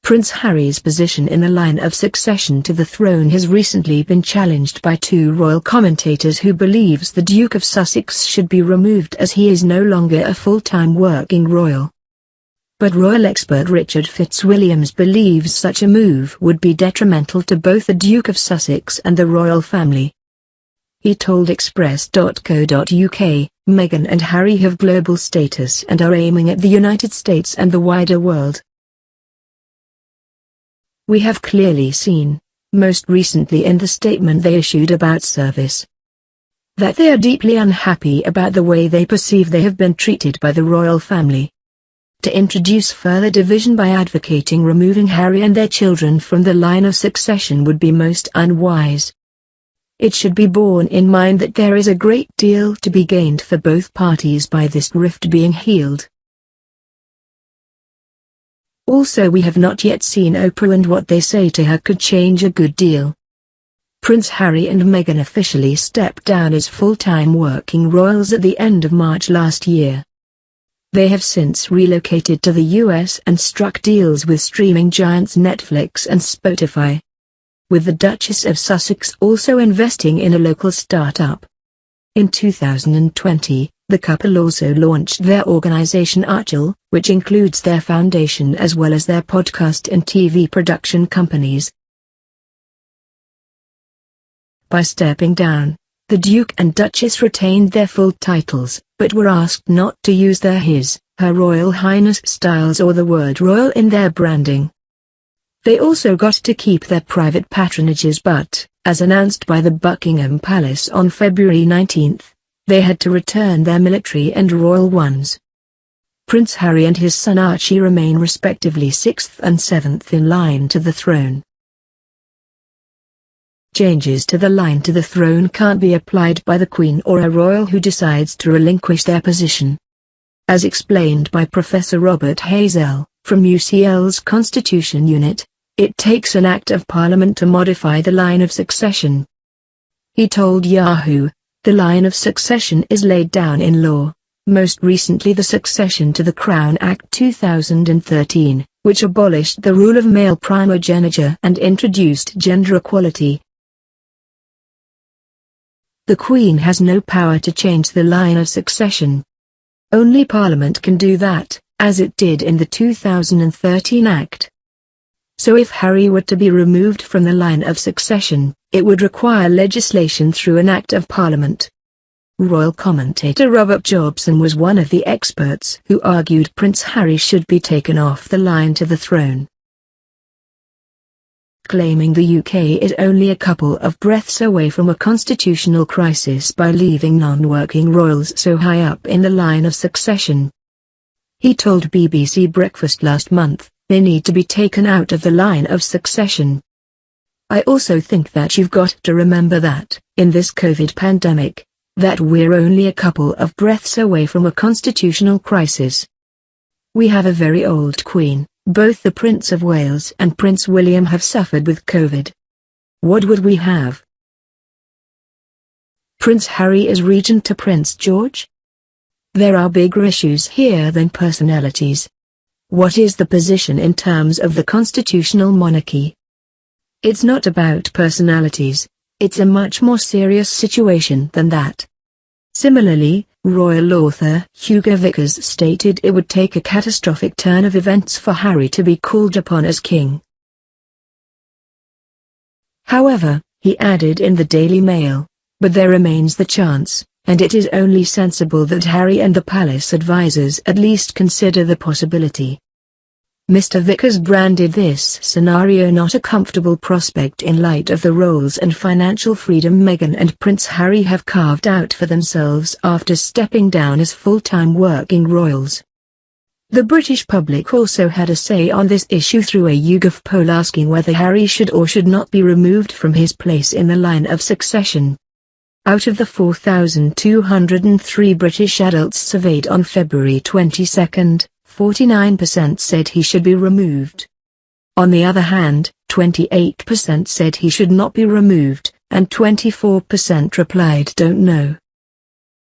Prince Harry's position in the line of succession to the throne has recently been challenged by two royal commentators who believes the Duke of Sussex should be removed as he is no longer a full-time working royal. But royal expert Richard Fitzwilliams believes such a move would be detrimental to both the Duke of Sussex and the royal family. He told Express.co.uk, Meghan and Harry have global status and are aiming at the United States and the wider world. We have clearly seen, most recently in the statement they issued about service, that they are deeply unhappy about the way they perceive they have been treated by the royal family. To introduce further division by advocating removing Harry and their children from the line of succession would be most unwise. It should be borne in mind that there is a great deal to be gained for both parties by this rift being healed. Also, we have not yet seen Oprah, and what they say to her could change a good deal. Prince Harry and Meghan officially stepped down as full-time working royals at the end of March last year. They have since relocated to the US and struck deals with streaming giants Netflix and Spotify, with the Duchess of Sussex also investing in a local startup. In 2020, the couple also launched their organization Markle, which includes their foundation as well as their podcast and TV production companies. By stepping down, the Duke and Duchess retained their full titles, but were asked not to use their Her Royal Highness styles or the word royal in their branding. They also got to keep their private patronages, but, as announced by the Buckingham Palace on February 19, they had to return their military and royal ones. Prince Harry and his son Archie remain respectively 6th and 7th in line to the throne. Changes to the line to the throne can't be applied by the Queen or a royal who decides to relinquish their position. As explained by Professor Robert Hazel, from UCL's Constitution Unit, it takes an Act of Parliament to modify the line of succession. He told Yahoo, the line of succession is laid down in law, most recently the Succession to the Crown Act 2013, which abolished the rule of male primogeniture and introduced gender equality. The Queen has no power to change the line of succession. Only Parliament can do that, as it did in the 2013 Act. So if Harry were to be removed from the line of succession, it would require legislation through an Act of Parliament. Royal commentator Robert Jobson was one of the experts who argued Prince Harry should be taken off the line to the throne, claiming the UK is only a couple of breaths away from a constitutional crisis by leaving non-working royals so high up in the line of succession. He told BBC Breakfast last month, they need to be taken out of the line of succession. I also think that you've got to remember that, in this COVID pandemic, that we're only a couple of breaths away from a constitutional crisis. We have a very old Queen, both the Prince of Wales and Prince William have suffered with COVID. What would we have? Prince Harry is regent to Prince George? There are bigger issues here than personalities. What is the position in terms of the constitutional monarchy? It's not about personalities, it's a much more serious situation than that. Similarly, royal author Hugo Vickers stated it would take a catastrophic turn of events for Harry to be called upon as king. However, he added in the Daily Mail, but there remains the chance, and it is only sensible that Harry and the palace advisors at least consider the possibility. Mr. Vickers branded this scenario not a comfortable prospect in light of the roles and financial freedom Meghan and Prince Harry have carved out for themselves after stepping down as full-time working royals. The British public also had a say on this issue through a YouGov poll asking whether Harry should or should not be removed from his place in the line of succession. Out of the 4,203 British adults surveyed on February 22, 49% said he should be removed. On the other hand, 28% said he should not be removed, and 24% replied don't know.